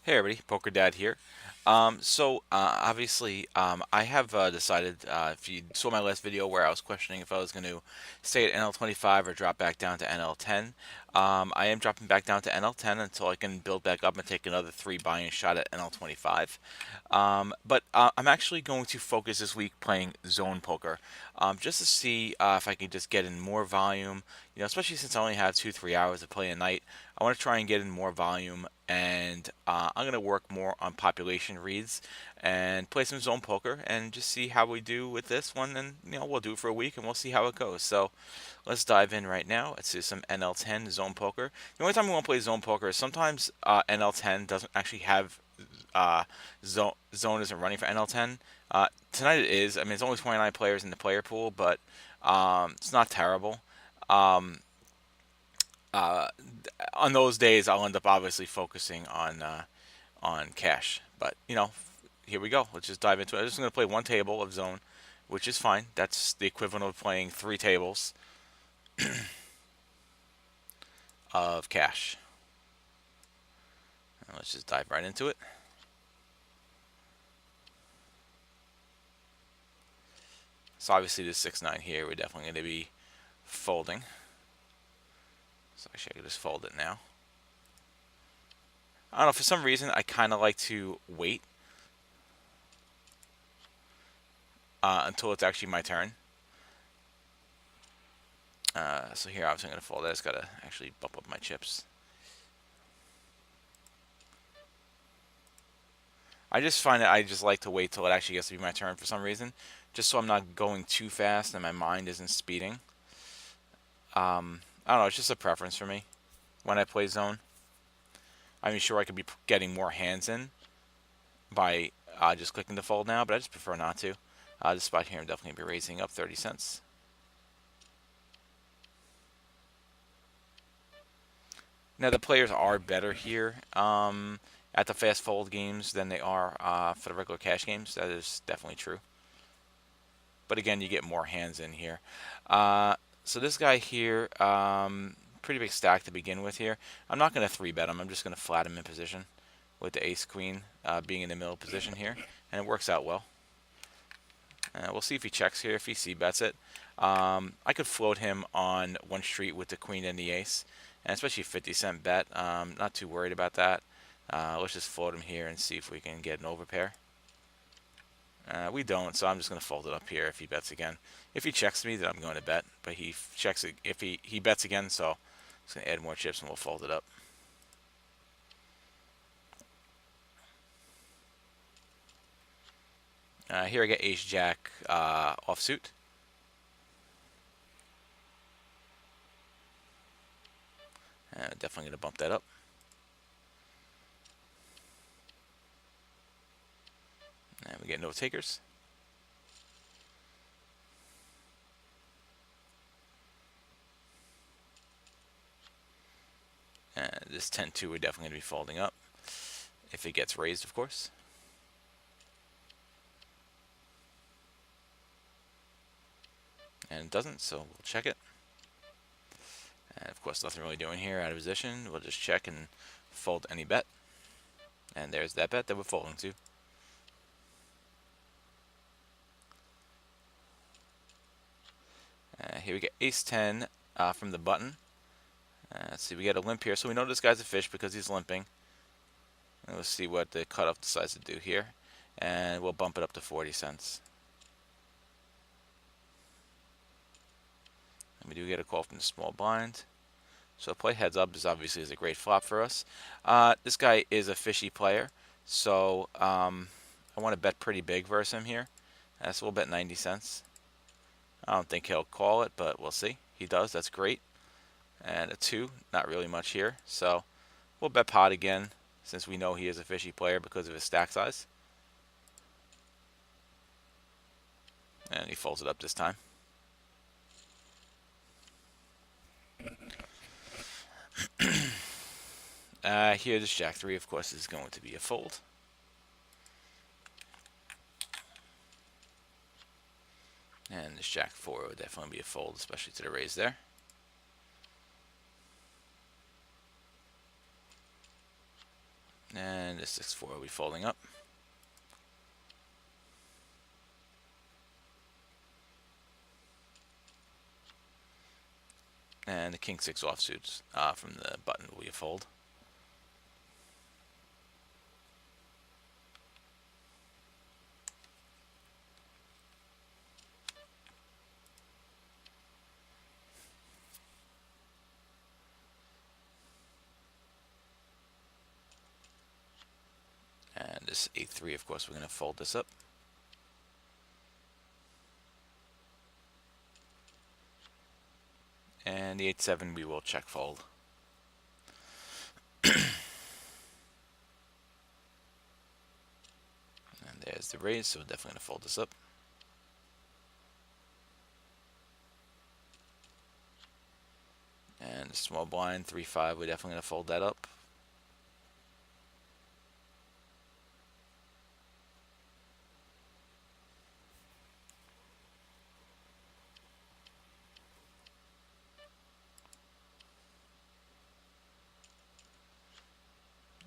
Hey everybody, Poker Dad here. Obviously, I have decided, if you saw my last video where I was questioning if I was going to stay at NL25 or drop back down to NL10, I am dropping back down to NL10 until I can build back up and take another 3 buy-in shot at NL25. But I'm actually going to focus this week playing zone poker, just to see if I can just get in more volume. Especially since I only have 2-3 hours to play a night. I want to try and get in more volume, and I'm going to work more on population reads and play some zone poker and just see how we do with this one. And we'll do it for a week and we'll see how it goes. So let's dive in right now. Let's do some NL10 zone poker. The only time we want to play zone poker is sometimes NL10 doesn't actually have zone isn't running for NL10. Tonight it is. I mean, it's only 29 players in the player pool, but it's not terrible. Um, uh, on those days, I'll end up obviously focusing on cash. But here we go. Let's just dive into it. I'm just going to play one table of zone, which is fine. That's the equivalent of playing 3 tables of cash. And let's just dive right into it. So obviously this 6-9 here, we're definitely going to be folding. So actually I could just fold it now. I don't know, for some reason I kind of like to wait until it's actually my turn. So here obviously I'm going to fold it. I just got to actually bump up my chips. I just find that I just like to wait till it actually gets to be my turn for some reason, just so I'm not going too fast and my mind isn't speeding. I don't know, it's just a preference for me when I play zone. I mean, sure, I could be getting more hands in by just clicking the fold now, but I just prefer not to. This spot here I'm definitely going to be raising up 30 cents. Now, the players are better here at the fast fold games than they are for the regular cash games. That is definitely true. But again, you get more hands in here. So this guy here, pretty big stack to begin with here. I'm not going to 3-bet him. I'm just going to flat him in position with the ace-queen being in the middle position here. And it works out well. We'll see if he checks here, if he c-bets it. I could float him on one street with the queen and the ace, and especially 50-cent bet. Not too worried about that. Let's just float him here and see if we can get an overpair. We don't, so I'm just going to fold it up here if he bets again. If he checks me, then I'm going to bet, but he checks it if he bets again, so I'm just going to add more chips and we'll fold it up. Here I get ace-jack offsuit. Definitely going to bump that up. And we get no takers. And this 10-2 we're definitely going to be folding up. If it gets raised, of course. And it doesn't, so we'll check it. And of course, nothing really doing here out of position. We'll just check and fold any bet. And there's that bet that we're folding to. Here we get ace-10 from the button. Let's see, we get a limp here. So we know this guy's a fish because he's limping. And let's see what the cutoff decides to do here. And we'll bump it up to 40 cents. And we do get a call from the small blind. So play heads up is obviously a great flop for us. This guy is a fishy player. So I want to bet pretty big versus him here. So we'll bet 90 cents. I don't think he'll call it, but we'll see. He does, that's great. And a 2, not really much here. So we'll bet pot again, since we know he is a fishy player because of his stack size. And he folds it up this time. Here, this Jack 3, of course, is going to be a fold. And this Jack 4 would definitely be a fold, especially to the raise there. And this 6-4 will be folding up. And the king 6 offsuits from the button will be a fold. And this 8-3, of course, we're going to fold this up. And the 8-7 we will check fold. And there's the raise, so we're definitely going to fold this up. And the small blind 3-5, we're definitely going to fold that up.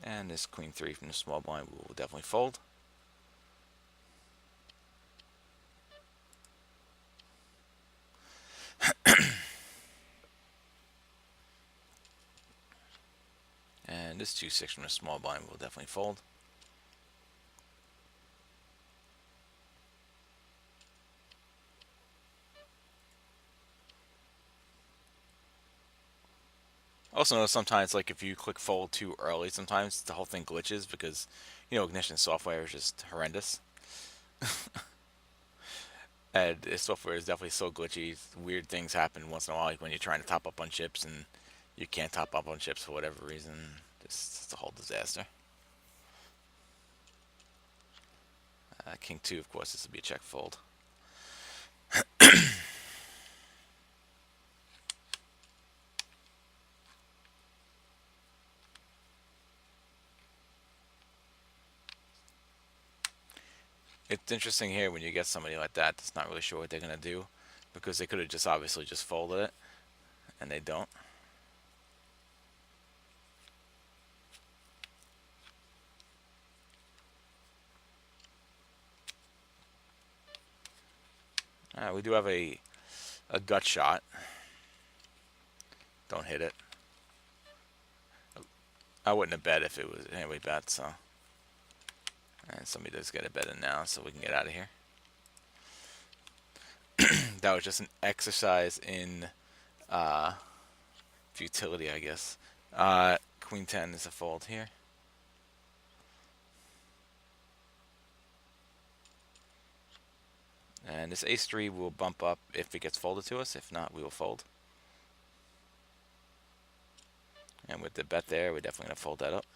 And this queen 3 from the small blind we will definitely fold. And this 2-6 from the small blind will definitely fold. Also notice sometimes, like, if you click fold too early, sometimes the whole thing glitches because, you know, Ignition software is just horrendous. And this software is definitely so glitchy. Weird things happen once in a while, like when you're trying to top up on chips and you can't top up on chips for whatever reason. It's a whole disaster. King 2, of course, this will be a check fold. It's interesting here when you get somebody like that that's not really sure what they're going to do, because they could have just obviously just folded it, and they don't. We do have a gut shot. Don't hit it. I wouldn't have bet if it was anyway bet, so. And somebody does get a bet in now, so we can get out of here. That was just an exercise in futility, I guess. Queen 10 is a fold here. And this ace 3 will bump up if it gets folded to us. If not, we will fold. And with the bet there, we're definitely going to fold that up.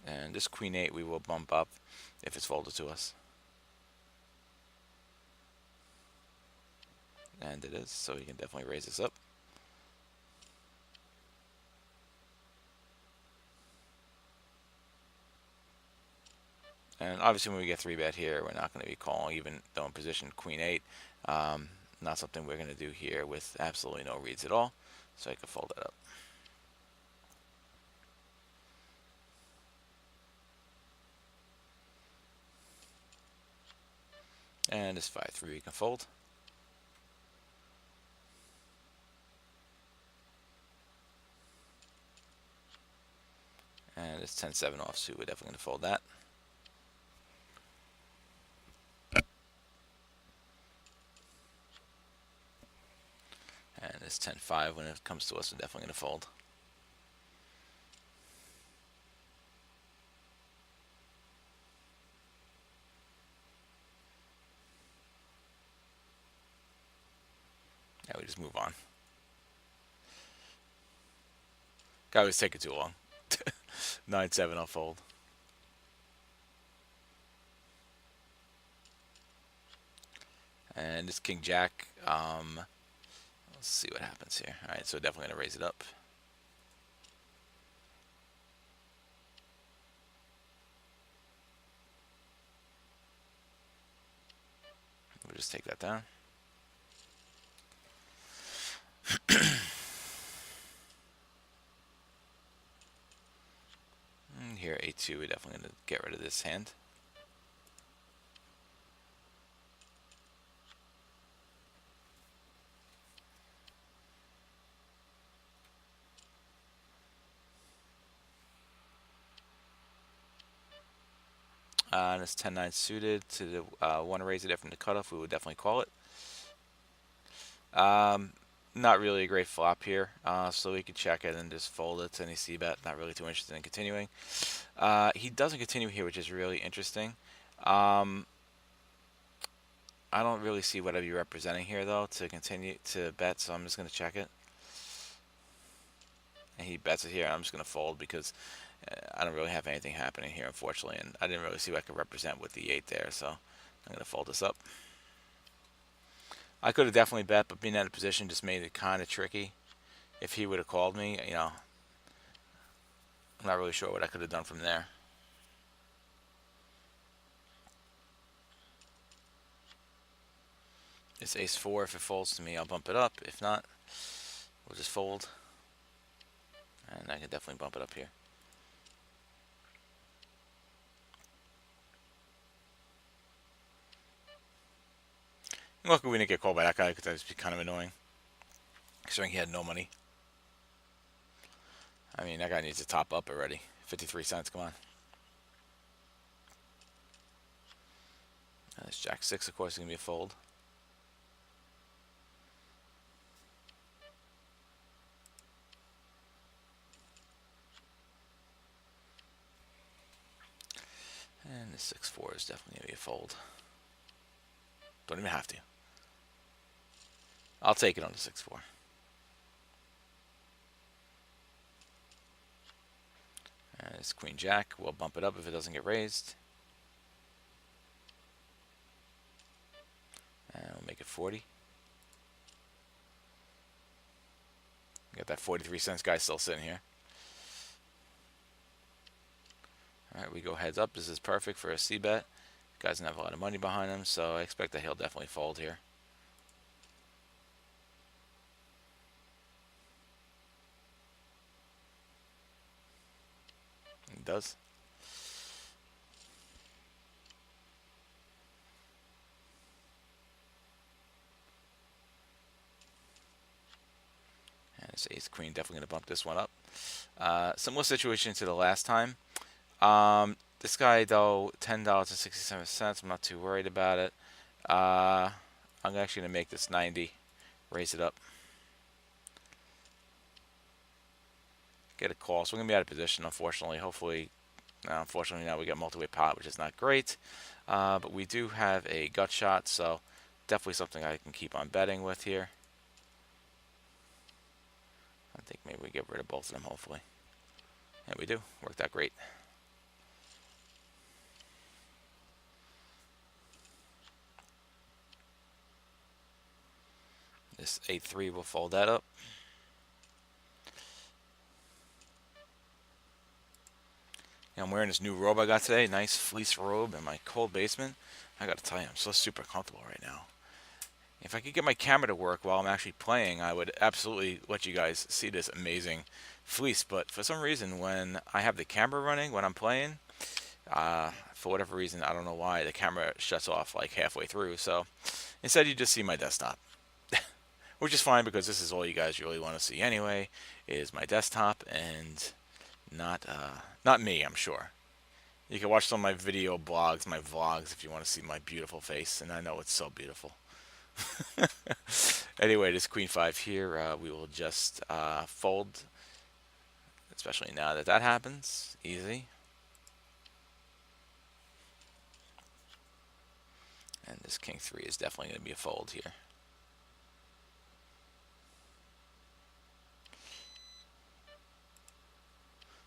And this queen 8 we will bump up if it's folded to us. And it is, so we can definitely raise this up. And obviously when we get 3-bet here, we're not going to be calling, even though in position queen 8. Not something we're going to do here with absolutely no reads at all. So I can fold that up. And this 5-3 we can fold. And this 10-7 offsuit, we're definitely going to fold that. And this 10-5, when it comes to us, we're definitely going to fold. Yeah, we just move on. Guy was taking too long. 9-7, I'll fold. And this King Jack, let's see what happens here. Alright, so definitely going to raise it up. We'll just take that down. 2, we're definitely going to get rid of this hand. And it's 10-9 suited to the one raise it from the cutoff. We would definitely call it. Not really a great flop here, so we could check it and just fold it to any c-bet. Not really too interested in continuing. He doesn't continue here, which is really interesting. I don't really see what I'd be representing here, though, to continue to bet, so I'm just going to check it. And he bets it here, and I'm just going to fold because I don't really have anything happening here, unfortunately, and I didn't really see what I could represent with the 8 there, so I'm going to fold this up. I could have definitely bet, but being out of position just made it kind of tricky. If he would have called me, you know, I'm not really sure what I could have done from there. It's ace-4. If it folds to me, I'll bump it up. If not, we'll just fold. And I can definitely bump it up here. Luckily, we didn't get called by that guy because that would be kind of annoying, considering he had no money. I mean, that guy needs to top up already. 53 cents, come on. This Jack-6, of course, is going to be a fold. And the 6-4 is definitely going to be a fold. Don't even have to. I'll take it on the 6-4. And it's Queen-Jack. We'll bump it up if it doesn't get raised. And we'll make it 40. Got that 43 cents guy still sitting here. Alright, we go heads up. This is perfect for a c-bet. Guy doesn't have a lot of money behind him, so I expect that he'll definitely fold here. He does. And it's ace-queen, definitely going to bump this one up. Similar situation to the last time. This guy, though, $10.67. I'm not too worried about it. I'm actually going to make this 90. Raise it up. Get a call. So we're going to be out of position, unfortunately. Unfortunately, now we got multi-way pot, which is not great. But we do have a gut shot, so definitely something I can keep on betting with here. I think maybe we get rid of both of them, hopefully. And we do. Worked out great. This 8-3 will fold that up. And I'm wearing this new robe I got today. Nice fleece robe in my cold basement. I got to tell you, I'm so super comfortable right now. If I could get my camera to work while I'm actually playing, I would absolutely let you guys see this amazing fleece. But for some reason, when I have the camera running, when I'm playing, for whatever reason, I don't know why, the camera shuts off like halfway through. So instead, you just see my desktop. Which is fine because this is all you guys really want to see anyway, is my desktop and not me, I'm sure. You can watch some of my video blogs, my vlogs, if you want to see my beautiful face, and I know it's so beautiful. Anyway, this Queen 5 here, we will just fold, especially now that that happens. Easy. And this King 3 is definitely going to be a fold here.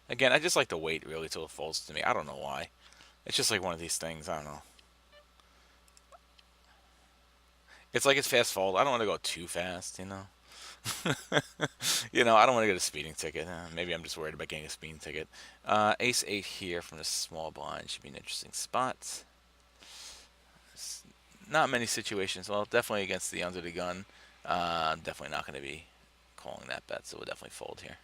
Again, I just like to wait really till it folds to me. I don't know why. It's just like one of these things. I don't know. It's like it's fast fold. I don't want to go too fast, you know. I don't want to get a speeding ticket. Maybe I'm just worried about getting a speeding ticket. Ace 8 here from the small blind should be an interesting spot. Not many situations. Well, definitely against the under the gun. I'm definitely not going to be calling that bet, so we'll definitely fold here.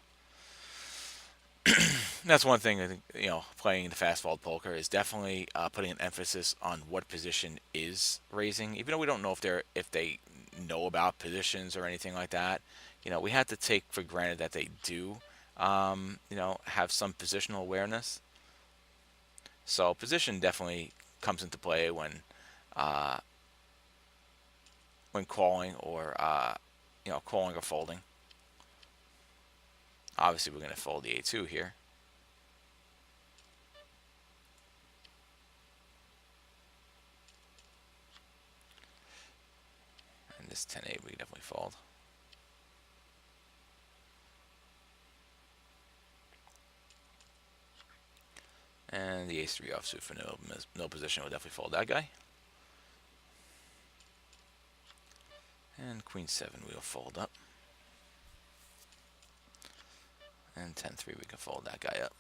That's one thing I think, playing the fast fold poker is definitely putting an emphasis on what position is raising, even though we don't know if they know about positions or anything like that. We have to take for granted that they do, have some positional awareness. So position definitely comes into play uh, when calling or calling or folding. Obviously, we're going to fold the A2 here. And this 10-8 we definitely fold. And the ace-3 offsuit for no position will definitely fold that guy. And queen-7 we'll fold up. And 10-3 we can fold that guy up.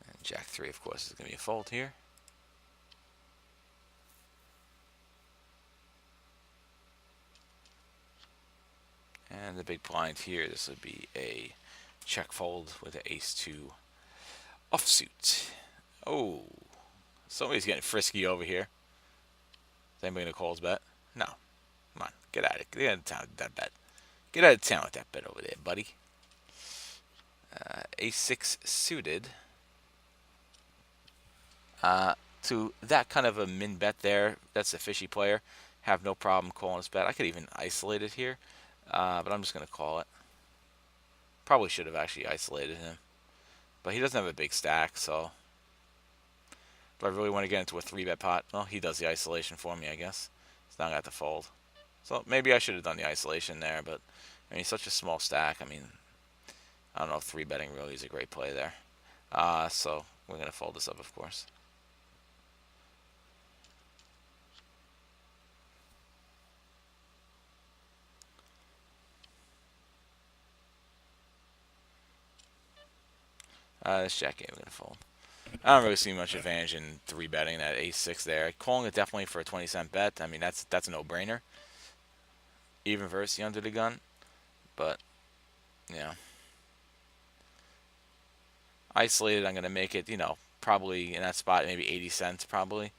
And jack-3 of course is going to be a fold here. And the big blind here, this would be a check fold with an ace-2 offsuit. Oh, somebody's getting frisky over here. Is anybody going to call his bet? No. Come on, get out of town with that bet. Get out of town with that bet over there, buddy. A6 suited. To that kind of a min bet there, that's a fishy player. Have no problem calling his bet. I could even isolate it here, but I'm just going to call it. Probably should have actually isolated him, but he doesn't have a big stack, so do I really want to get into a 3-bet pot? Well, he does the isolation for me, I guess. So now I got to fold. So maybe I should have done the isolation there, but I mean, such a small stack. I mean, I don't know if 3-betting really is a great play there. So we're going to fold this up, of course. This jack game we're going to fold. I don't really see much advantage in 3-betting that ace-6 there. Calling it definitely for a 20-cent bet. I mean, that's a no-brainer. Even versus the under the gun. But, yeah. Isolated, I'm going to make it, probably in that spot, maybe 80 cents probably.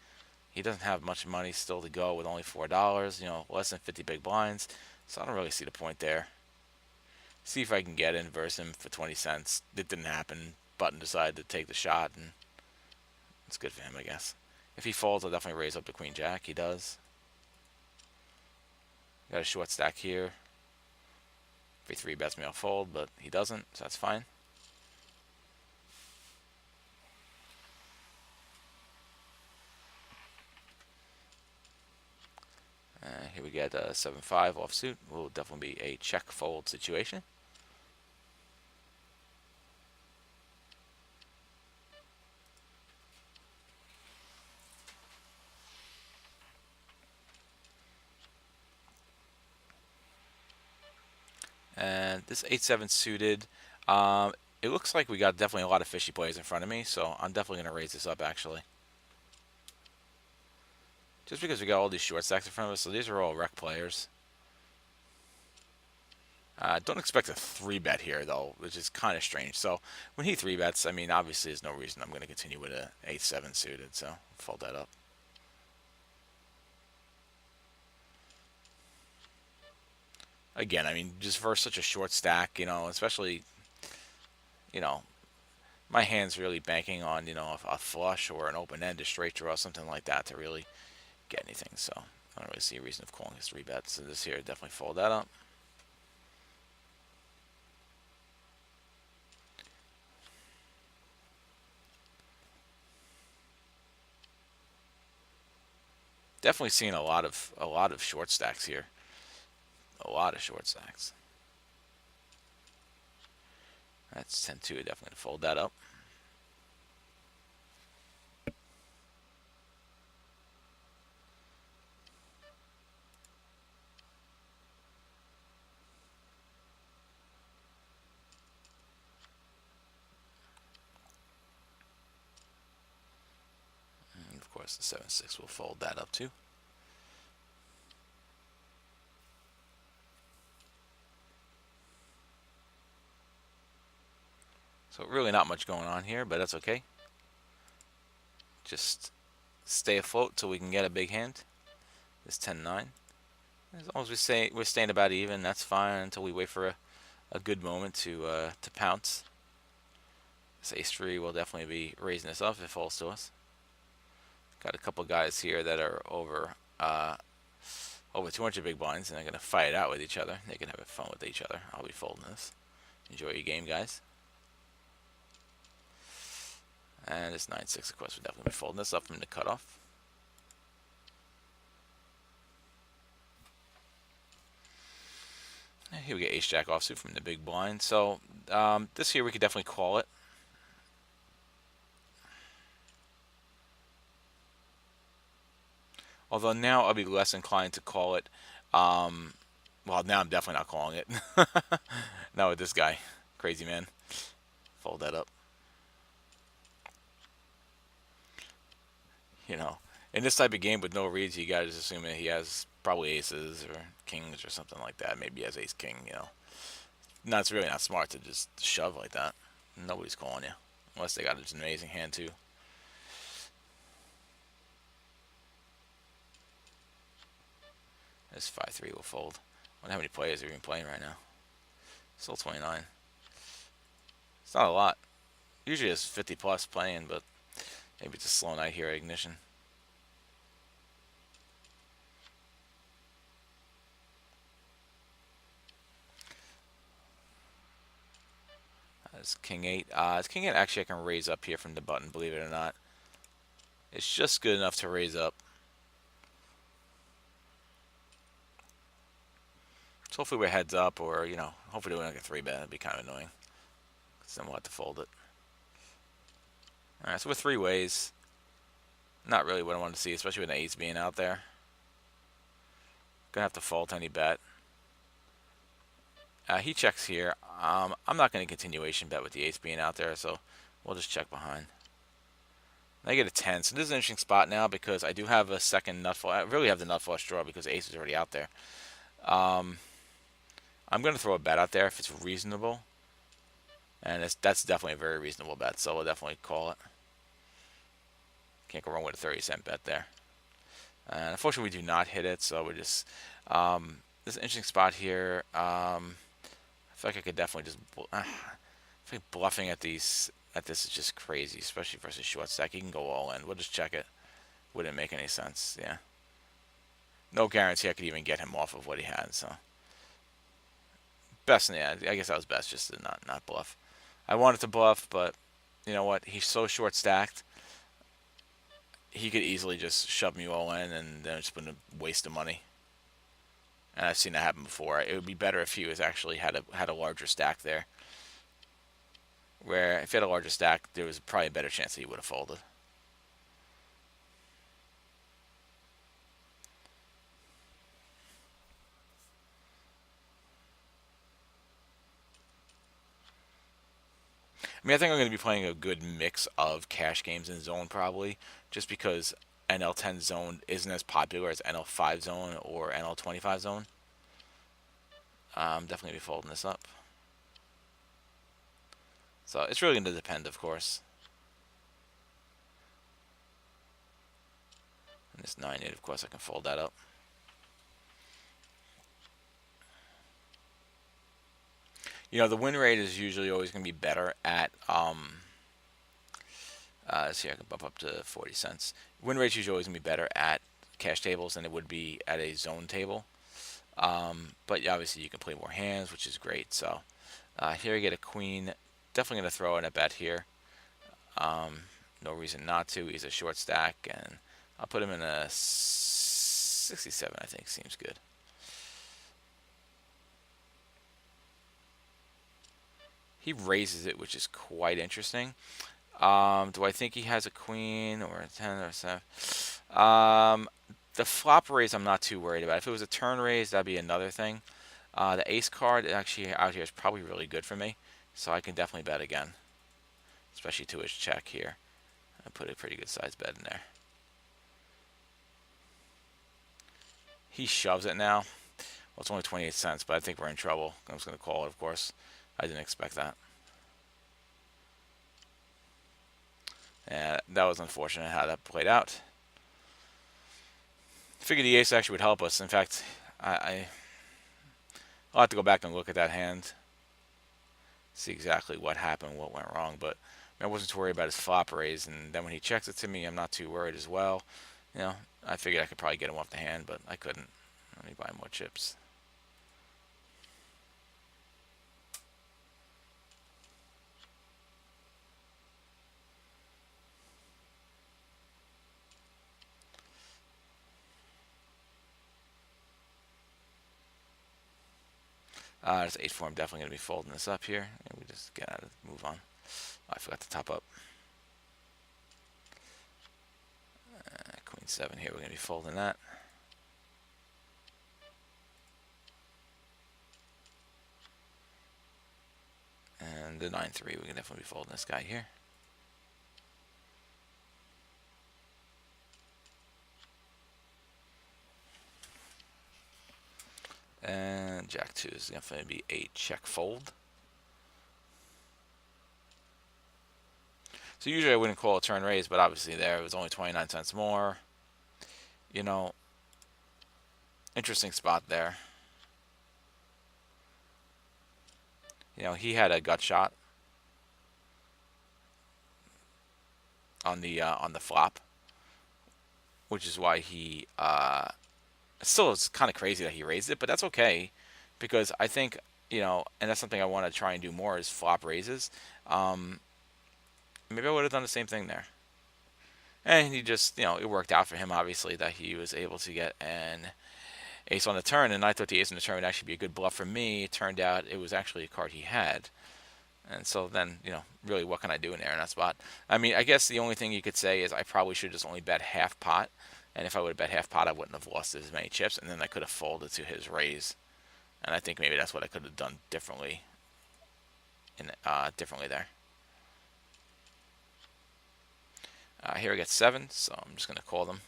He doesn't have much money still to go with only $4, less than 50 big blinds. So I don't really see the point there. See if I can get in versus him for 20 cents. It didn't happen. Button decided to take the shot, and it's good for him, I guess. If he folds, I'll definitely raise up to queen jack. He does. Got a short stack here. If he 3-bets me, I'll fold, but he doesn't, so that's fine. Here we get a 7-5 offsuit. Will definitely be a check fold situation. And this 8-7 suited, it looks like we got definitely a lot of fishy plays in front of me, so I'm definitely going to raise this up, actually. Just because we got all these short stacks in front of us, so these are all rec players. Don't expect a 3-bet here, though, which is kind of strange. So when he 3-bets, I mean, obviously there's no reason I'm going to continue with a 8-7 suited, so fold that up. Again, I mean, just for such a short stack, especially, my hand's really banking on, a flush or an open end, a straight draw, something like that to really get anything. So I don't really see a reason of calling his 3-bets. So this here, definitely fold that up. Definitely seeing a lot of short stacks here. A lot of short stacks. That's 10-2. Definitely going to fold that up. And of course, the 7-6 will fold that up too. So really not much going on here, but that's okay. Just stay afloat till we can get a big hand. This 10-9. As long as we're staying about even, that's fine until we wait for a good moment to pounce. This ace-3 will definitely be raising this up if it falls to us. Got a couple guys here that are over 200 big blinds, and they're gonna fight it out with each other. They can have fun with each other. I'll be folding this. Enjoy your game, guys. And this 9-6, of course, we're definitely be folding this up from the cutoff. And here we get ace-jack offsuit from the big blind. So this here we could definitely call it. Although now I'll be less inclined to call it. Well, now I'm definitely not calling it. Not with this guy. Crazy man. Fold that up. You know, in this type of game with no reads, you guys assume that he has probably aces or kings or something like that. Maybe he has ace-king, you know. No, it's really not smart to just shove like that. Nobody's calling you. Unless they got an amazing hand, too. This 5-3 will fold. I wonder how many players are even playing right now. Still 29. It's not a lot. Usually it's 50 plus playing, but maybe it's a slow night here at Ignition. It's King 8. It's King 8 actually I can raise up here from the button, believe it or not. It's just good enough to raise up. So hopefully we're heads up, or, you know, hopefully we're like a 3-bet. That'd be kind of annoying. Because then we'll have to fold it. Alright, so we're 3 ways. Not really what I want to see, especially with the 8s being out there. Gonna have to fault any bet. He checks here. I'm not going to continuation bet with the ace being out there, so we'll just check behind. I get a 10, so this is an interesting spot now because I do have a second nut flush. I really have the nut flush draw because ace is already out there. I'm going to throw a bet out there if it's reasonable, and that's definitely a very reasonable bet, so we'll definitely call it. Can't go wrong with a 30-cent bet there. And unfortunately, we do not hit it, so we're just this is an interesting spot here. I feel like I could definitely just. I feel like bluffing at this is just crazy, especially versus short stack. You can go all in. We'll just check it. Wouldn't make any sense. Yeah. No guarantee I could even get him off of what he had. So best, yeah. I guess that was best just to not bluff. I wanted to bluff, but you know what? He's so short stacked. He could easily just shove me all in, and then it's been a waste of money. And I've seen that happen before. It would be better if he was actually had a larger stack there. Where if he had a larger stack, there was probably a better chance that he would have folded. I mean, I think I'm going to be playing a good mix of cash games in zone probably, just because NL10 zone isn't as popular as NL5 zone or NL25 zone. I'm definitely going to be folding this up. So it's really going to depend, of course. And this 9-8, of course, I can fold that up. You know, the win rate is usually always going to be better at, see, I can bump up to 40 cents. Win rate is usually always going to be better at cash tables than it would be at a zone table. But obviously you can play more hands, which is great. So here I get a queen. Definitely going to throw in a bet here. No reason not to. He's a short stack, and I'll put him in a 67, I think. Seems good. He raises it, which is quite interesting. Do I think he has a queen or a 10 or a 7? The flop raise I'm not too worried about. If it was a turn raise, that'd be another thing. The ace card actually out here is probably really good for me, so I can definitely bet again, especially to his check here. I put a pretty good size bet in there. He shoves it now. Well, it's only 28 cents, but I think we're in trouble. I'm just going to call it, of course. I didn't expect that. And that was unfortunate how that played out. Figured the ace actually would help us. In fact, I'll have to go back and look at that hand, see exactly what happened, what went wrong. But I wasn't too worried about his flop raise, and then when he checks it to me, I'm not too worried as well. You know, I figured I could probably get him off the hand, but I couldn't. Let me buy more chips. This 8-4, I'm definitely going to be folding this up here. And we just get out of move on. Oh, I forgot to top up. Queen 7 here, we're going to be folding that. And the 9-3, we can definitely be folding this guy here. And Jack 2 is definitely going to be a check fold. So usually I wouldn't call a turn raise, but obviously there it was only 29 cents more. You know, interesting spot there. You know, he had a gut shot on the flop, which is why he still it's kind of crazy that he raised it, but that's okay because I think, you know, and that's something I want to try and do more is flop raises. Maybe I would have done the same thing there. And he just, you know, it worked out for him, obviously, that he was able to get an ace on the turn. And I thought the ace on the turn would actually be a good bluff for me. It turned out it was actually a card he had. And so then, you know, really what can I do in there in that spot? I mean, I guess the only thing you could say is I probably should just only bet half pot. And if I would have bet half pot, I wouldn't have lost as many chips. And then I could have folded to his raise. And I think maybe that's what I could have done differently. Differently there. Here I get 7, so I'm just going to call them.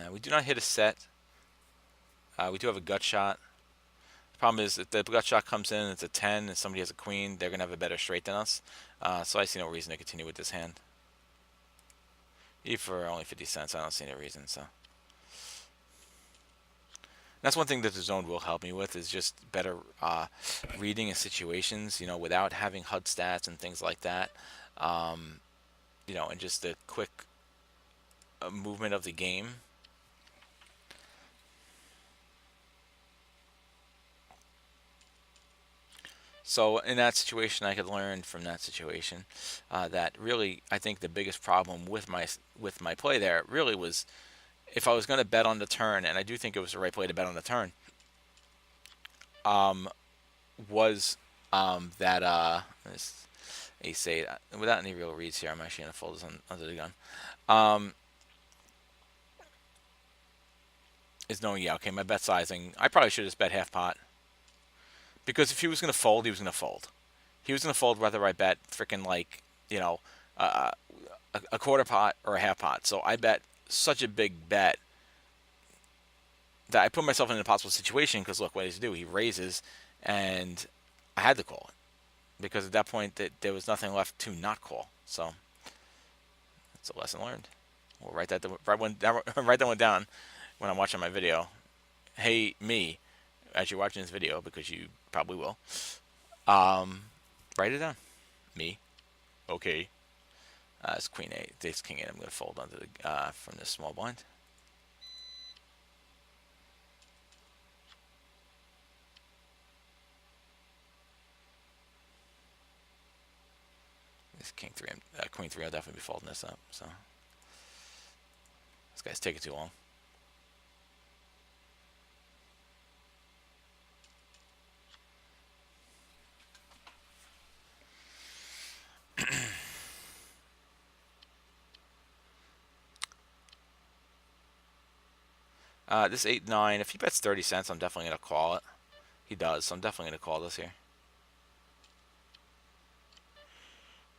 We do not hit a set. We do have a gut shot. The problem is if the gut shot comes in and it's a 10 and somebody has a queen, they're going to have a better straight than us. So I see no reason to continue with this hand. Even for only 50 cents, I don't see any reason. So that's one thing that the zone will help me with is just better reading in situations, you know, without having HUD stats and things like that. You know, and just the quick movement of the game. So in that situation, I could learn from that situation that really, I think the biggest problem with my play there really was if I was going to bet on the turn, and I do think it was the right play to bet on the turn, was that ace 8 without any real reads here. I'm actually going to fold this under the gun. Is knowing, yeah, okay, my bet sizing, I probably should have just bet half pot. Because if he was going to fold, he was going to fold. He was going to fold whether I bet freaking like, you know, a quarter pot or a half pot. So I bet such a big bet that I put myself in an impossible situation because look what he's do. He raises, and I had to call it because at that point there was nothing left to not call. So it's a lesson learned. We'll write that one down when I'm watching my video. Hey, me, as you're watching this video, because you probably will, write it down. Me, okay. It's Queen 8, it's King 8. I'm going to fold under the from this small blind. This King 3, Queen 3, I'll definitely be folding this up. So this guy's taking too long. This 8-9, if he bets 30 cents, I'm definitely going to call it. He does, so I'm definitely going to call this here.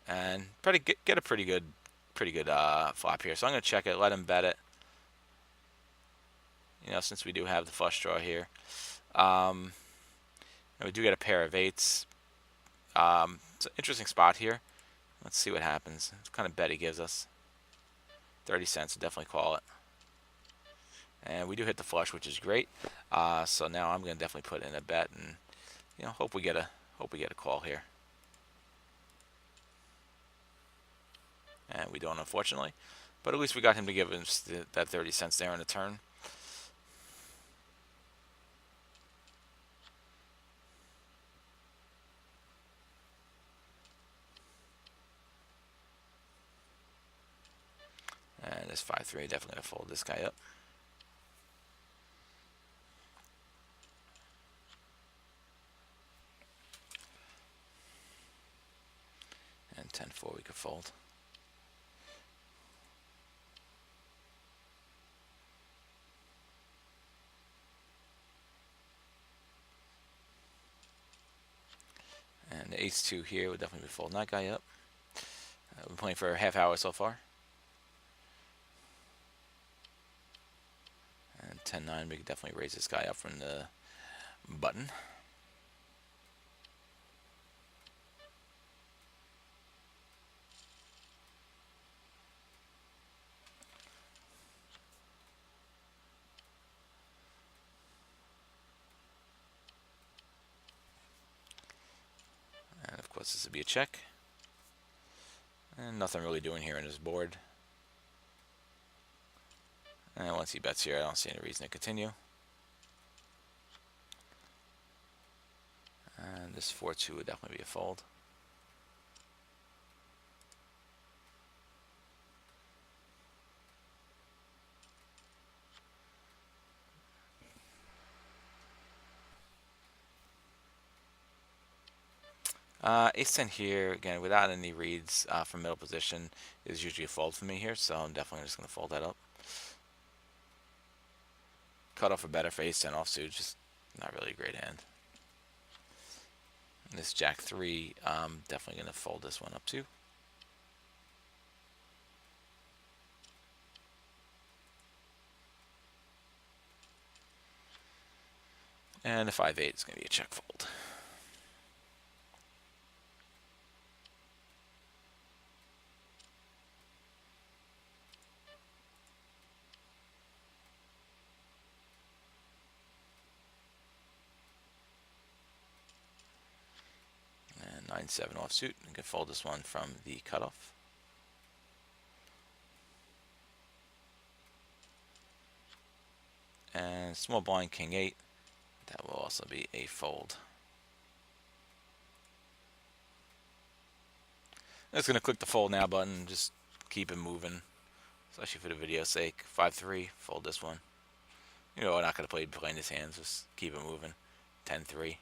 And probably get a pretty good pretty good flop here. So I'm going to check it, let him bet it. You know, since we do have the flush draw here. And we do get a pair of eights. It's an interesting spot here. Let's see what happens. What kind of bet he gives us. 30 cents, definitely call it. And we do hit the flush, which is great. So now I'm going to definitely put in a bet and, you know, hope we get a call here. And we don't, unfortunately. But at least we got him to give us that 30 cents there in the turn. And this 5-3, definitely going to fold this guy up. And 10-4 we could fold. And the ace-2 here would definitely be folding that guy up. We've been playing for a half hour so far. And 10-9, we could definitely raise this guy up from the button. And of course this would be a check. And nothing really doing here on his board. And once he bets here, I don't see any reason to continue. And this 4-2 would definitely be a fold. Ace-10 here, again, without any reads from middle position, is usually a fold for me here, so I'm definitely just going to fold that up. Cut off or better for ace-10 offsuit, just not really a great hand. And this Jack-3, definitely going to fold this one up too. And the 5-8 is going to be a check fold. And 9-7 offsuit. You can fold this one from the cutoff. And small blind King-8. That will also be a fold. I'm just going to click the fold now button and just keep it moving, especially for the video's sake. 5-3, fold this one. You know, we're not going to play behind his hands, just keep it moving. 10-3.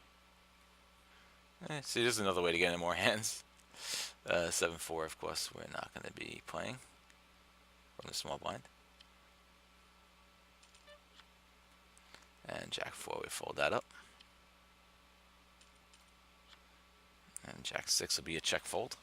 See, there's another way to get in more hands. 7-4, of course, we're not going to be playing from the small blind. And Jack-4, we fold that up. And Jack-6 will be a check fold.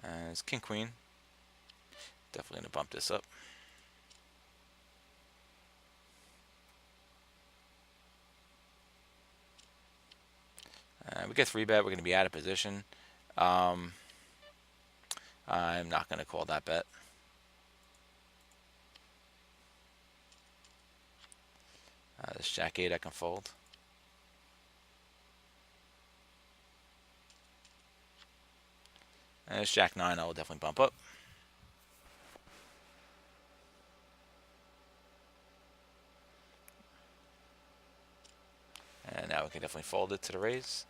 And it's King-Queen. Definitely going to bump this up. We get 3-bet. We're going to be out of position. I'm not going to call that bet. This Jack-8 I can fold. And this Jack-9 I will definitely bump up. And now we can definitely fold it to the raise.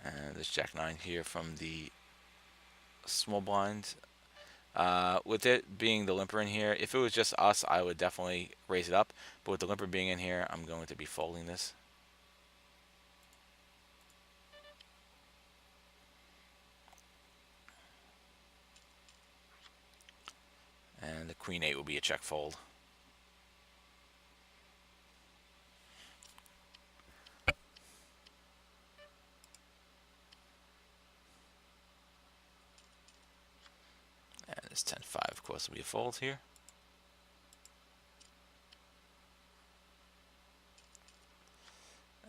And this Jack-9 here from the small blind. With it being the limper in here, if it was just us, I would definitely raise it up. But with the limper being in here, I'm going to be folding this. the queen 8 will be a check fold. And this 10-5, of course, will be a fold here.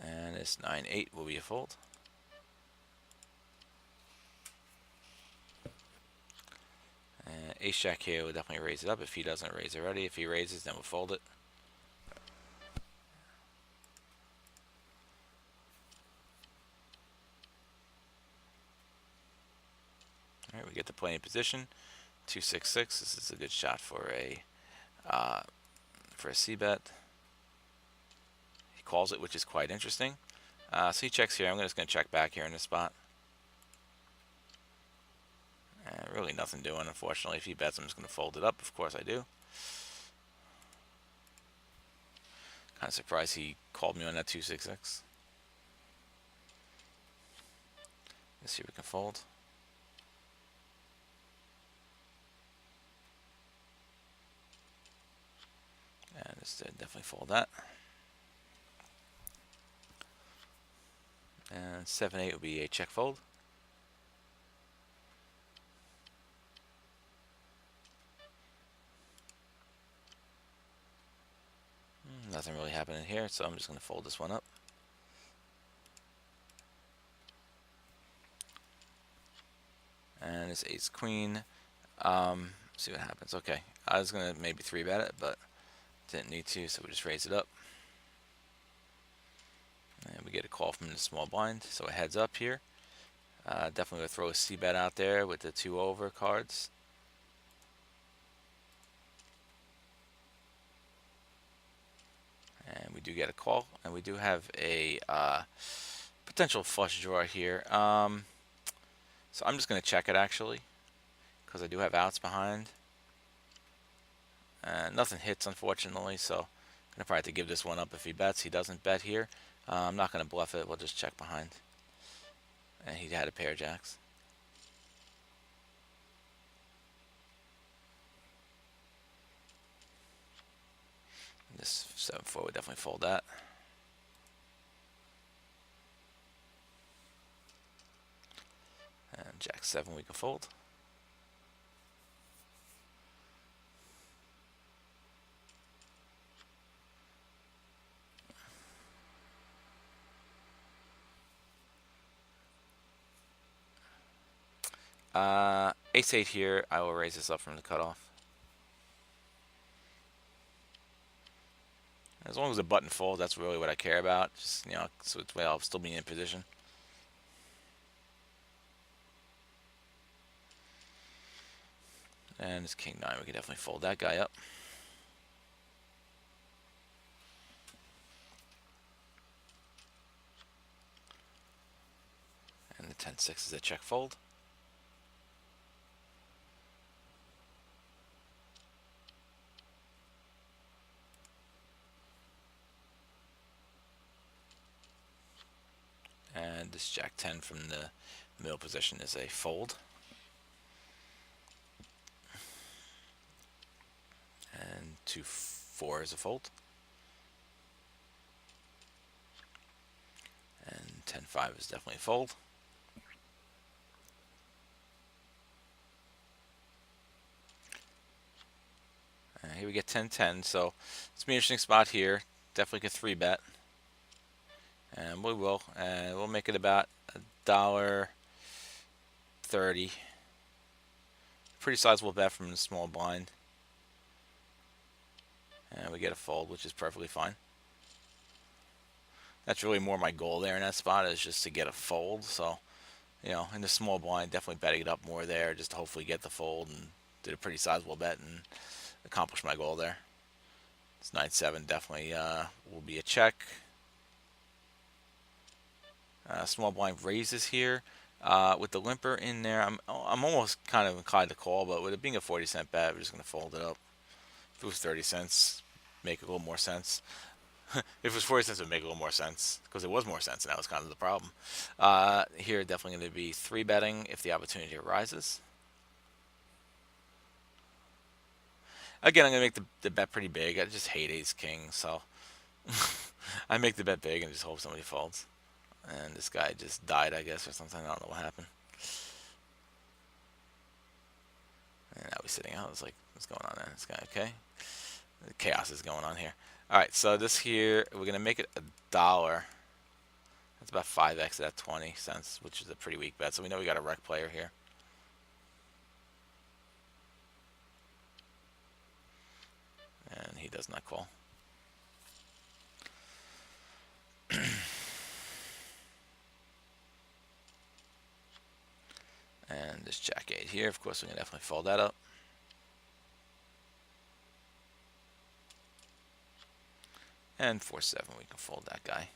And this 9-8 will be a fold. And ace jack here will definitely raise it up if he doesn't raise already. If he raises, then we'll fold it. All right, we get to play in position. 2-6-6. This is a good shot for a c-bet. He calls it, which is quite interesting. So he checks here. I'm just going to check back here in this spot. Really nothing doing, unfortunately. If he bets, I'm just going to fold it up. Of course I do. Kind of surprised he called me on that 2-6-6. Let's see if we can fold. And just definitely fold that. And 7-8 will be a check fold. Nothing really happening here, so I'm just going to fold this one up. And it's ace queen. See what happens. Okay, I was going to maybe 3-bet it, but didn't need to, so we just raise it up. And we get a call from the small blind, so it heads up here. Definitely going to throw a c-bet out there with the 2 over cards. And we do get a call, and we do have a potential flush draw here. So I'm just going to check it actually, because I do have outs behind. And nothing hits, unfortunately, so I'm going to probably have to give this one up if he bets. He doesn't bet here. I'm not going to bluff it. We'll just check behind. And he had a pair of jacks. This 7-4 would definitely fold that. And jack 7 we can fold. Ace 8 here, I will raise this up from the cutoff. As long as the button folds, that's really what I care about. Just, you know, so it's way I'll still be in position. And this king 9, we can definitely fold that guy up. And the 10-6 is a check fold. And this jack 10 from the middle position is a fold. And 2-4 is a fold. And 10-5 is definitely a fold. Here we get 10-10, so it's an interesting spot here. Definitely could 3-bet. And we will. And we'll make it about $1.30. Pretty sizable bet from the small blind. And we get a fold, which is perfectly fine. That's really more my goal there in that spot, is just to get a fold. So, you know, in the small blind, definitely betting it up more there just to hopefully get the fold, and did a pretty sizable bet and accomplish my goal there. It's 9-7 definitely will be a check. Small blind raises here. With the limper in there, I'm almost kind of inclined to call, but with it being a 40-cent bet, we're just going to fold it up. If it was 30 cents, make a little more sense. If it was 40 cents, it would make a little more sense, because it was more sense, and that was kind of the problem. Here, definitely going to be 3-betting if the opportunity arises. Again, I'm gonna make the bet pretty big. I just hate ace king, so I make the bet big and just hope somebody folds. And this guy just died, I guess, or something. I don't know what happened. And now he's sitting out. I was like, what's going on there? This guy, okay? Chaos is going on here. All right, so this here, we're gonna make it $1. That's about 5x at 20 cents, which is a pretty weak bet. So we know we got a rec player here. And he does not call. And this jack 8 here, of course, we can definitely fold that up. And 4-7, we can fold that guy.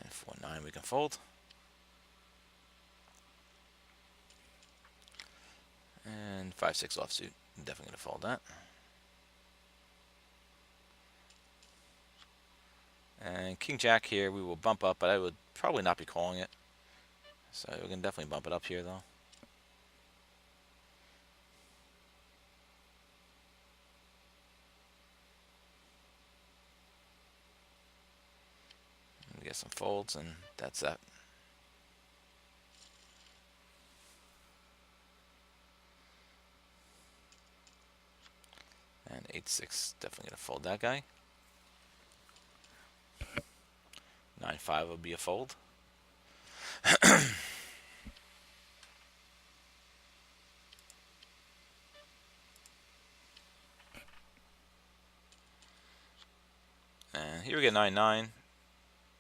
And 4-9, we can fold. And 5-6 offsuit, I'm definitely going to fold that. And king jack here, we will bump up, but I would probably not be calling it. So we can definitely bump it up here, though. We get some folds, and that's that. And 8-6, definitely going to fold that guy. 9-5 will be a fold. And here we get 9-9.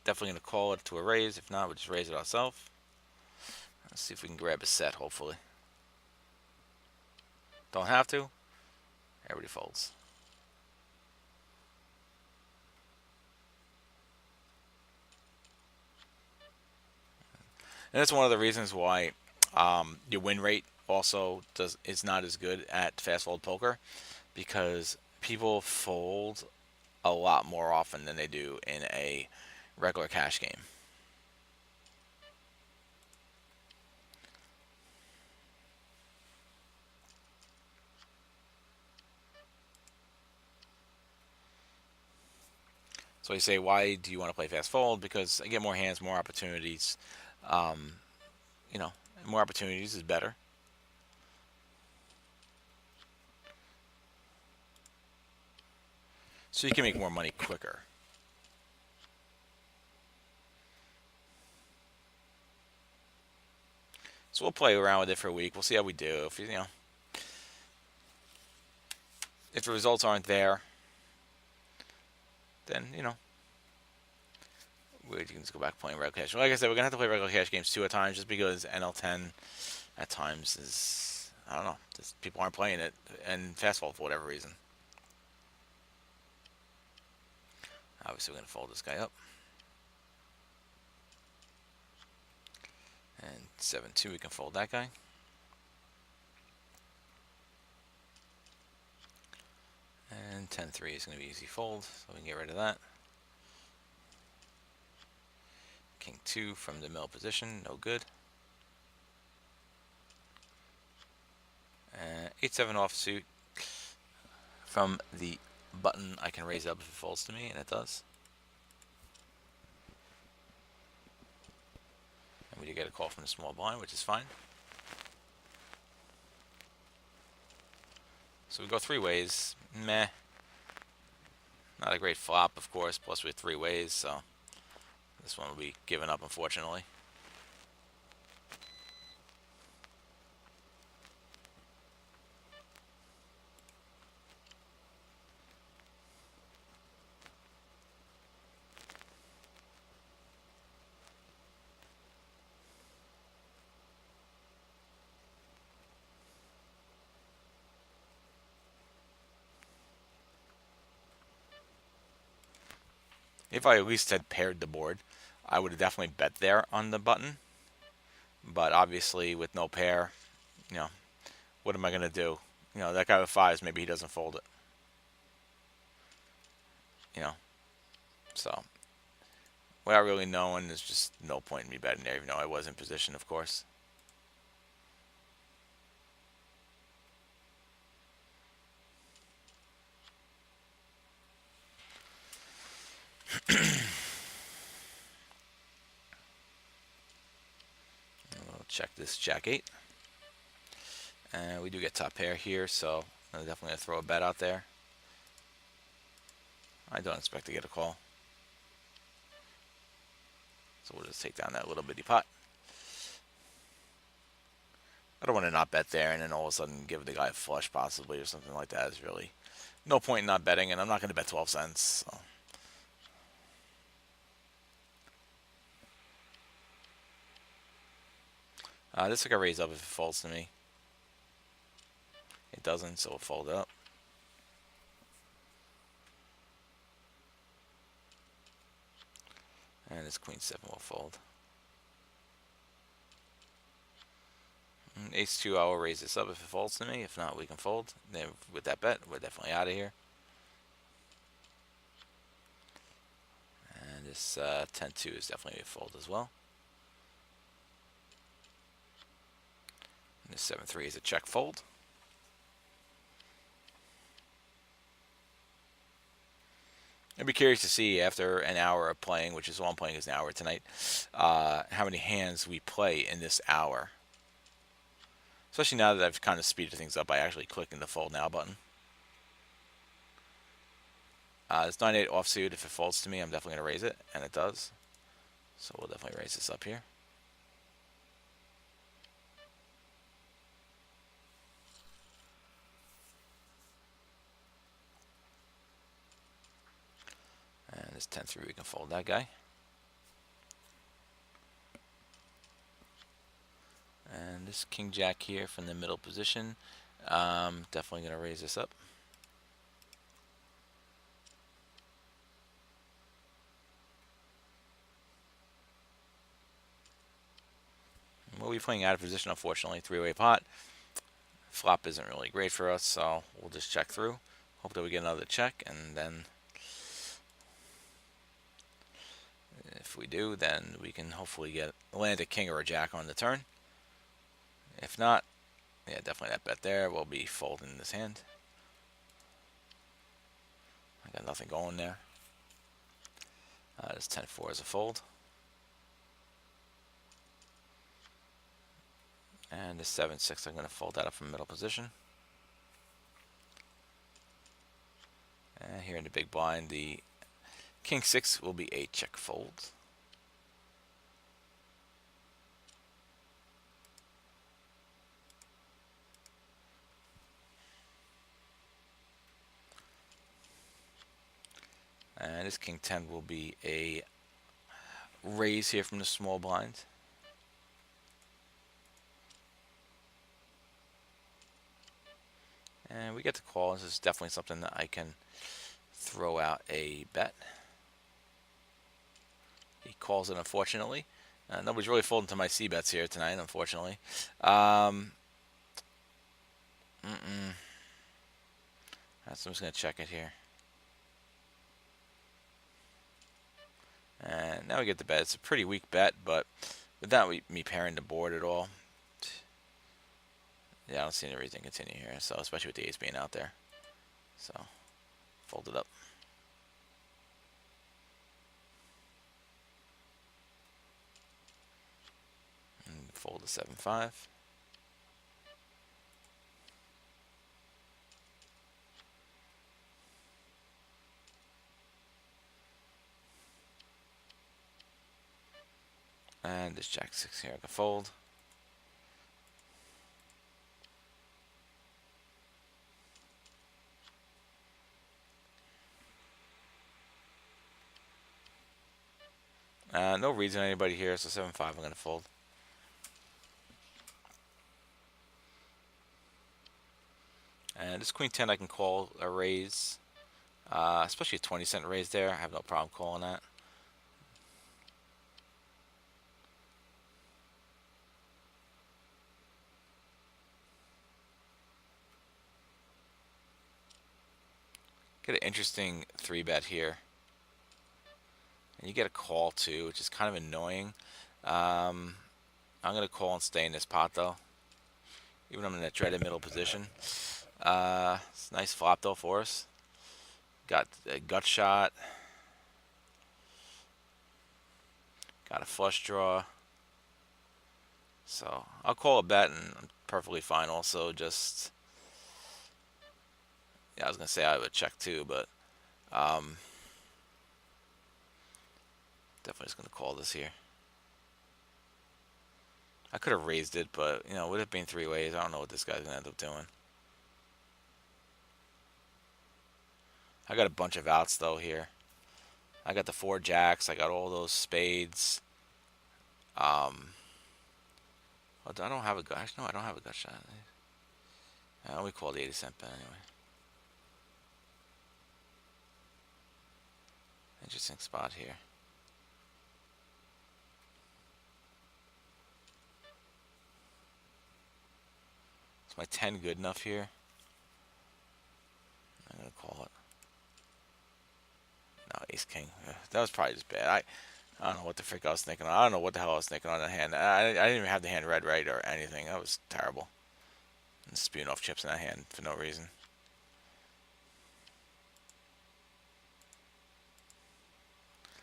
Definitely going to call it to a raise. If not, we'll just raise it ourselves. Let's see if we can grab a set, hopefully. Don't have to. Everybody folds. And that's one of the reasons why your win rate also is not as good at fast fold poker, because people fold a lot more often than they do in a regular cash game. So you say, why do you want to play fast fold? Because I get more hands, more opportunities. You know, more opportunities is better. So you can make more money quicker. So we'll play around with it for a week. We'll see how we do. If if the results aren't there, then we can just go back playing regular cash. Like I said, we're gonna have to play regular cash games too at times, just because NL10 at times is, I don't know, just people aren't playing it and fast fold for whatever reason. Obviously, we're gonna fold this guy up. And 7-2, we can fold that guy. And 10-3 is going to be easy fold, so we can get rid of that. King 2 from the middle position, no good. 8-7 offsuit from the button. I can raise it up if it folds to me, and it does. And we do get a call from the small blind, which is fine. So we go 3 ways. Meh. Not a great flop, of course, plus we have 3 ways, so this one will be given up, unfortunately. If I at least had paired the board, I would have definitely bet there on the button. But obviously, with no pair, what am I going to do? That guy with 5s, maybe he doesn't fold it. So without really knowing, there's just no point in me betting there, even though I was in position, of course. check this Jack 8. And we do get top pair here, so I'm definitely going to throw a bet out there. I don't expect to get a call. So we'll just take down that little bitty pot. I don't want to not bet there and then all of a sudden give the guy a flush possibly or something like that. Is really no point in not betting, and I'm not going to bet 12 cents. So. This is like a raise up if it folds to me. It doesn't, so we'll fold it up. And this queen 7 will fold. Ace 2, I will raise this up if it folds to me. If not, we can fold. Then with that bet, we're definitely out of here. And this 10-2 is definitely a fold as well. And this 7-3 is a check fold. I'd be curious to see after an hour of playing, which is all I'm playing is an hour tonight, how many hands we play in this hour. Especially now that I've kind of speeded things up by actually clicking the fold now button. This 9-8 offsuit, if it folds to me, I'm definitely going to raise it, and it does. So we'll definitely raise this up here. And this 10-3, we can fold that guy. And this King Jack here from the middle position, definitely going to raise this up. We'll be playing out of position, unfortunately. 3-way pot. Flop isn't really great for us, so we'll just check through. Hope that we get another check, and then if we do, then we can hopefully land a king or a jack on the turn. If not, yeah, definitely that bet there. We'll be folding this hand. I got nothing going there. This 10-4 is a fold. And the 7-6, I'm going to fold that up from middle position. And here in the big blind, the King 6 will be a check fold. And this King 10 will be a raise here from the small blind. And we get the call. This is definitely something that I can throw out a bet. He calls it, unfortunately. Nobody's really folding to my C bets here tonight, unfortunately. I'm just going to check it here. And now we get the bet. It's a pretty weak bet, but without me pairing the board at all, yeah, I don't see any reason to continue here. So especially with the ace being out there, so fold it up. And fold the 7-5. And this Jack 6 here I can fold. No reason anybody here, so 7-5 I'm going to fold. And this Queen 10 I can call a raise, especially a 20-cent raise there. I have no problem calling that. Get an interesting 3-bet here. And you get a call too, which is kind of annoying. I'm going to call and stay in this pot though. Even though I'm in that dreaded middle position. It's a nice flop though for us. Got a gut shot. Got a flush draw. So I'll call a bet, and I'm perfectly fine. Also, just yeah, I was gonna say I would check too, but um, definitely just gonna call this here. I could have raised it, but you know, with it being three ways, I don't know what this guy's gonna end up doing. I got a bunch of outs though here. I got the four jacks. I got all those spades. Um, I don't have a gut. No, I don't have a gut shot. We call the 80-cent bet anyway. Interesting spot here. Is my 10 good enough here? I'm gonna call it. No, ace king. That was probably just bad. I don't know what the frick I was thinking. I don't know what the hell I was thinking on that hand. I didn't even have the hand read right or anything. That was terrible. And spewing off chips in that hand for no reason.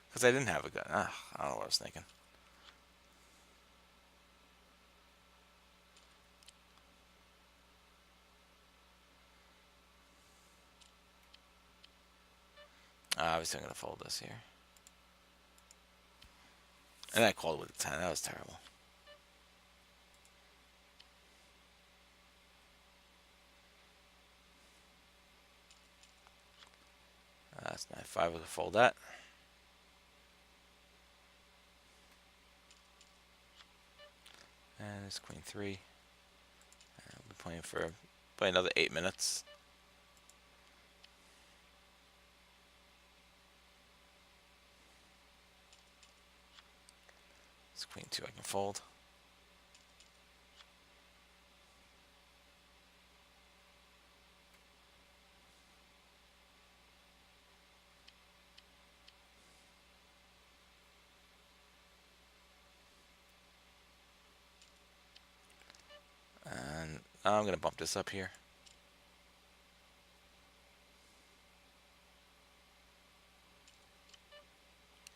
Because I didn't have a gun. I don't know what I was thinking. Obviously, I'm going to fold this here. And I called with a 10. That was terrible. That's 9-5. We can fold that. And it's queen 3. We'll be playing for another 8 minutes. It's queen 2. I can fold. And I'm going to bump this up here.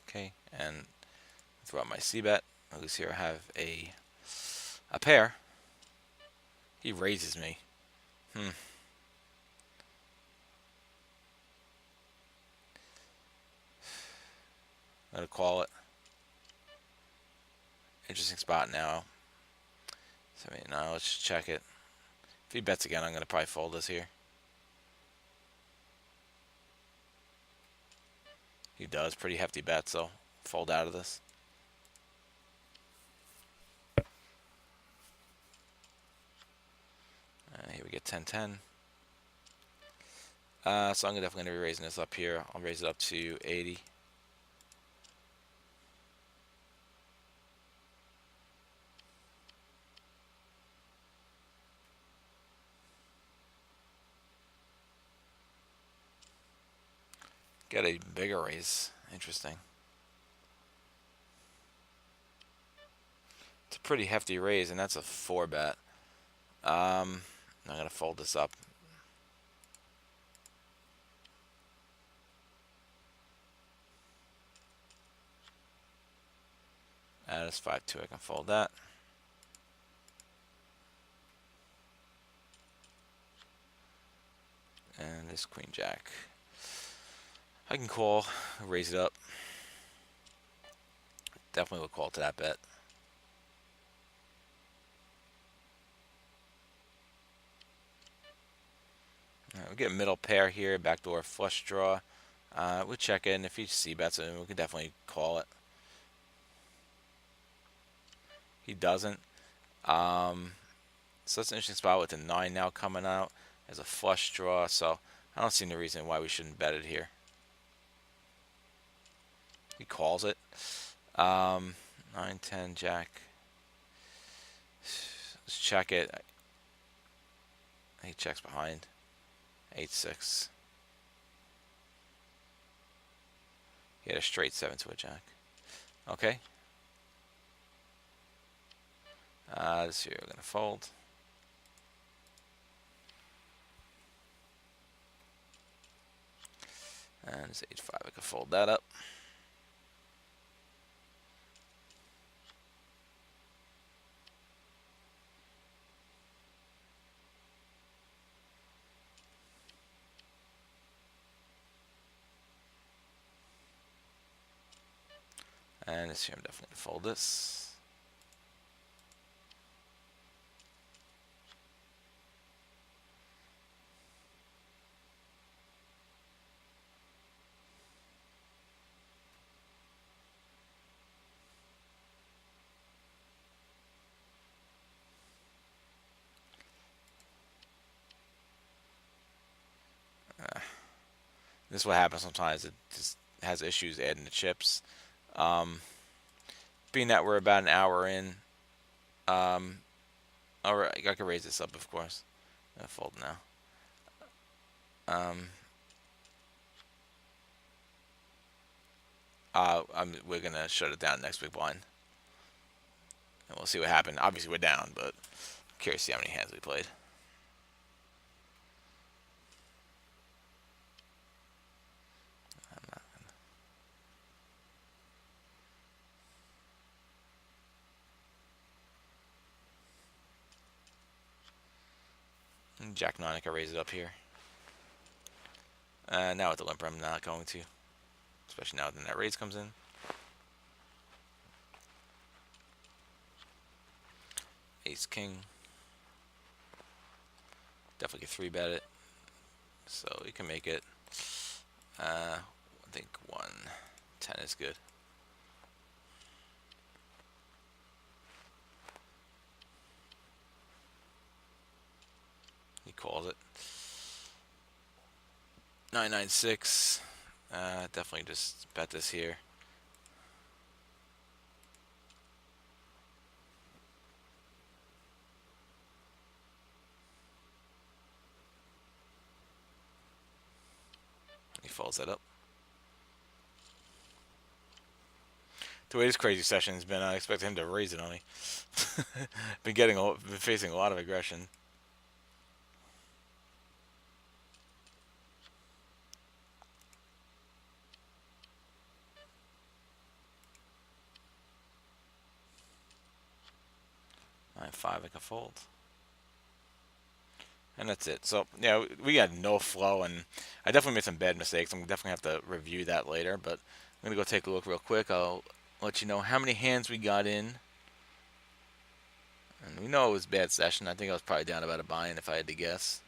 Okay, and throw out my c-bet. At least here I have a pair. He raises me. I'm going to call it. Interesting spot now. So, now let's just check it. If he bets again, I'm going to probably fold this here. He does. Pretty hefty bet, so fold out of this. And here we get 10-10. So I'm definitely going to be raising this up here. I'll raise it up to 80. Get a bigger raise. Interesting. It's a pretty hefty raise, and that's a 4 bet. I'm going to fold this up. That is 5-2. I can fold that. And this queen jack. I can call, raise it up. Definitely will call to that bet. Right, we get a middle pair here, backdoor flush draw. We'll check in. If he c-bets it, we can definitely call it. He doesn't. So that's an interesting spot with the 9 now coming out as a flush draw. So I don't see any reason why we shouldn't bet it here. He calls it. 9, 10, jack. Let's check it. He checks behind. 8-6. He had a straight 7 to a jack. Okay. This here we're gonna fold. And it's 8-5. I can fold that up. And this here, I'm definitely going to fold this. This is what happens sometimes. It just has issues adding the chips. Um, Being that we're about an hour in, all right, I can raise this up, of course. I'll fold now. Um, we're gonna shut it down next big blind, and we'll see what happened. Obviously, we're down, but I'm curious to see how many hands we played. Jack 9, I can raise it up here. Now with the limper, I'm not going to, especially now when that raise comes in. Ace King. Definitely can 3-bet it, so you can make it. I think 110 is good. He calls it. 996. Definitely just bet this here. He folds that up. The way this crazy session has been, I expect him to raise it on me. Been facing a lot of aggression. Nine five, I can fold. And that's it. So, yeah, we got no flow, and I definitely made some bad mistakes. I'm definitely have to review that later, but I'm going to go take a look real quick. I'll let you know how many hands we got in. And we know it was a bad session. I think I was probably down about a buy-in if I had to guess.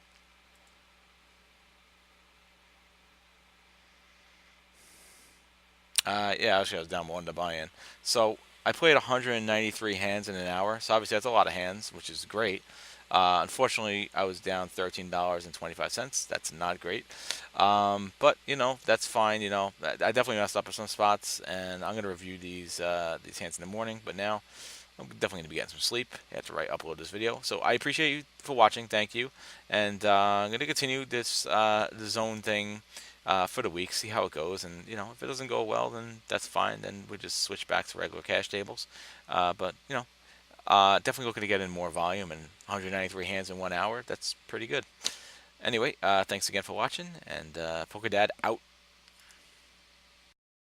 Yeah, actually I was down one to buy-in. So I played 193 hands in an hour. So obviously that's a lot of hands, which is great. Unfortunately, I was down $13.25. That's not great. But that's fine. I definitely messed up at some spots, and I'm gonna review these hands in the morning. But now I'm definitely gonna be getting some sleep after I upload this video. So I appreciate you for watching. Thank you, and I'm gonna continue this the zone thing for the week, see how it goes, and if it doesn't go well, then that's fine. Then we just switch back to regular cash tables. But definitely looking to get in more volume, and 193 hands in 1 hour. That's pretty good. Anyway, thanks again for watching, and Polka Dad out.